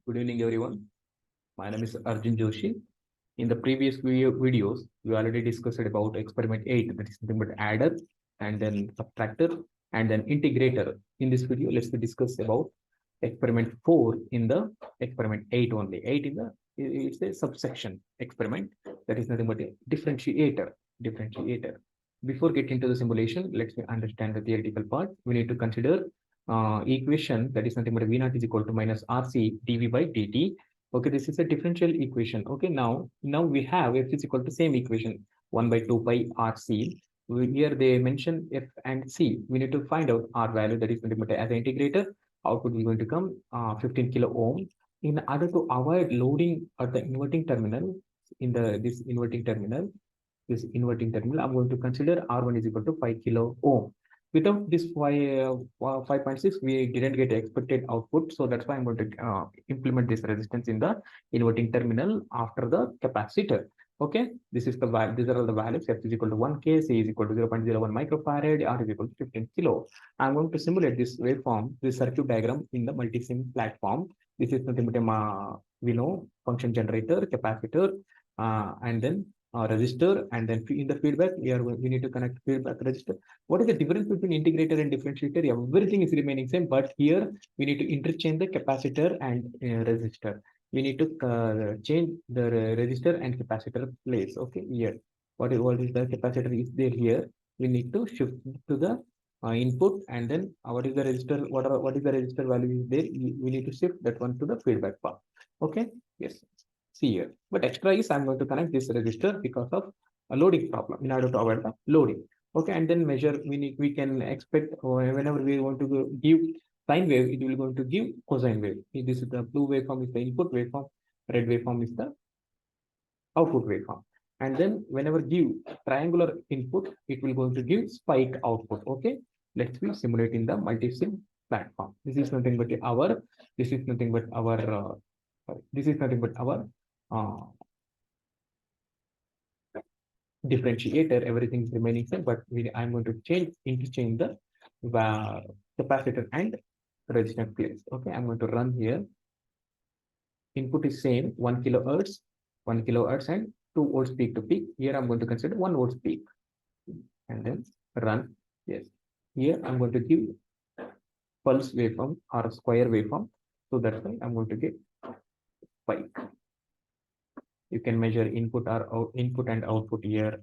Good evening, everyone. My name is Arjun Joshi. In the previous videos, we already discussed about experiment 8, that is nothing but adder, and then subtractor, and then integrator. In this video, let's discuss about experiment 4 in the experiment 8 only. 8 in the it's a subsection experiment, that is nothing but a differentiator. Before getting to the simulation, let's understand the theoretical part. We need to consider equation, that is nothing but V0 is equal to minus RC dV by dt. Okay, this is a differential equation. Okay, now we have F is equal to same equation, 1 by 2 pi RC. Here they mention F and C. We need to find out R value, that is nothing but as an integrator. Output is going to come 15 kilo ohm. In order to avoid loading at the inverting terminal, in this inverting terminal, I'm going to consider R1 is equal to 5 kilo ohm. Without this 5.6, we didn't get expected output. So that's why I'm going to implement this resistance in the inverting terminal after the capacitor. Okay, these are all the values. F is equal to 1K, C is equal to 0.01 microfarad, R is equal to 15 kilo. I'm going to simulate this waveform, this circuit diagram in the multisim platform. This is nothing but we know function generator, capacitor, and then resistor, and then in the feedback here we need to connect feedback resistor. What is the difference between integrator and differentiator? Everything is remaining same, but here we need to interchange the capacitor and resistor. We need to change the resistor and capacitor place. Okay, here what is the capacitor is there here? We need to shift to the input, and then what is the resistor? What is the resistor value is there? We need to shift that one to the feedback part. Okay, yes. See here, but extra is I'm going to connect this resistor because of a loading problem in order to avoid the loading. Okay, and then measure, we can expect whenever we want to give sine wave, it will going to give cosine wave. This is the blue waveform is the input waveform, red waveform is the output waveform. And then whenever give triangular input, it will going to give spike output. Okay, let's be simulate in the multisim platform. This is nothing but our differentiator. Everything is remaining same, but I'm going to interchange the capacitor and resistance place. Okay, I'm going to run here. Input is same, 1 kilohertz and 2 volts peak to peak. Here I'm going to consider 1 volts peak, and then run. Yes, here I'm going to give pulse waveform or square waveform. So that's why I'm going to get spike. You can measure input and output here.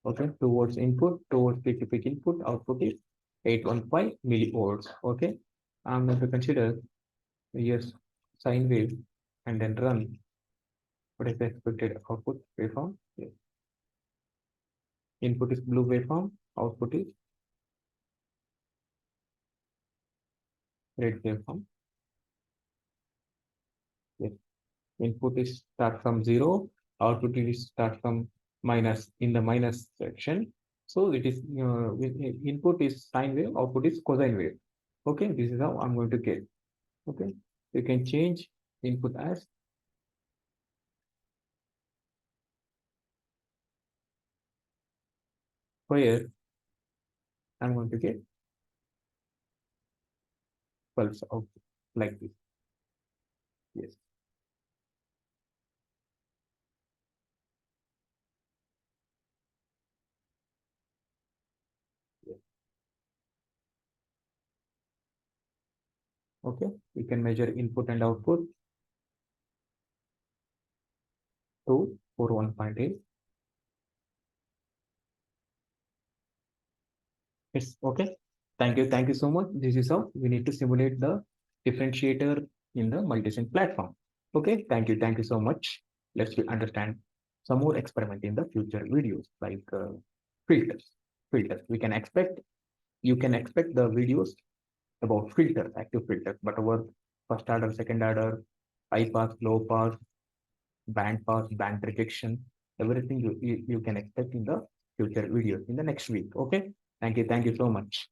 Okay, 2 volts input, 2 volts peak to peak input, output is 815 millivolts. Okay, I'm going to consider yes sine wave and then run. What is the expected output waveform? Yes. Input is blue waveform, output is red waveform. Yes. Input is start from 0, output is start from minus in the minus section. So it is input is sine wave, output is cosine wave. Okay, this is how I'm going to get. Okay, you can change input as square. I'm going to get pulse output like this. Yes. Okay, we can measure input and output to 41.8. It's okay. Thank you so much. This is how we need to simulate the differentiator in the multisim platform. Okay, thank you so much. Let's understand some more experiment in the future videos like filters. We can expect, you can expect the videos about filters, active filters, but our first order, second order, high pass, low pass, band pass, band rejection, everything you can expect in the future videos in the next week. Okay, thank you so much.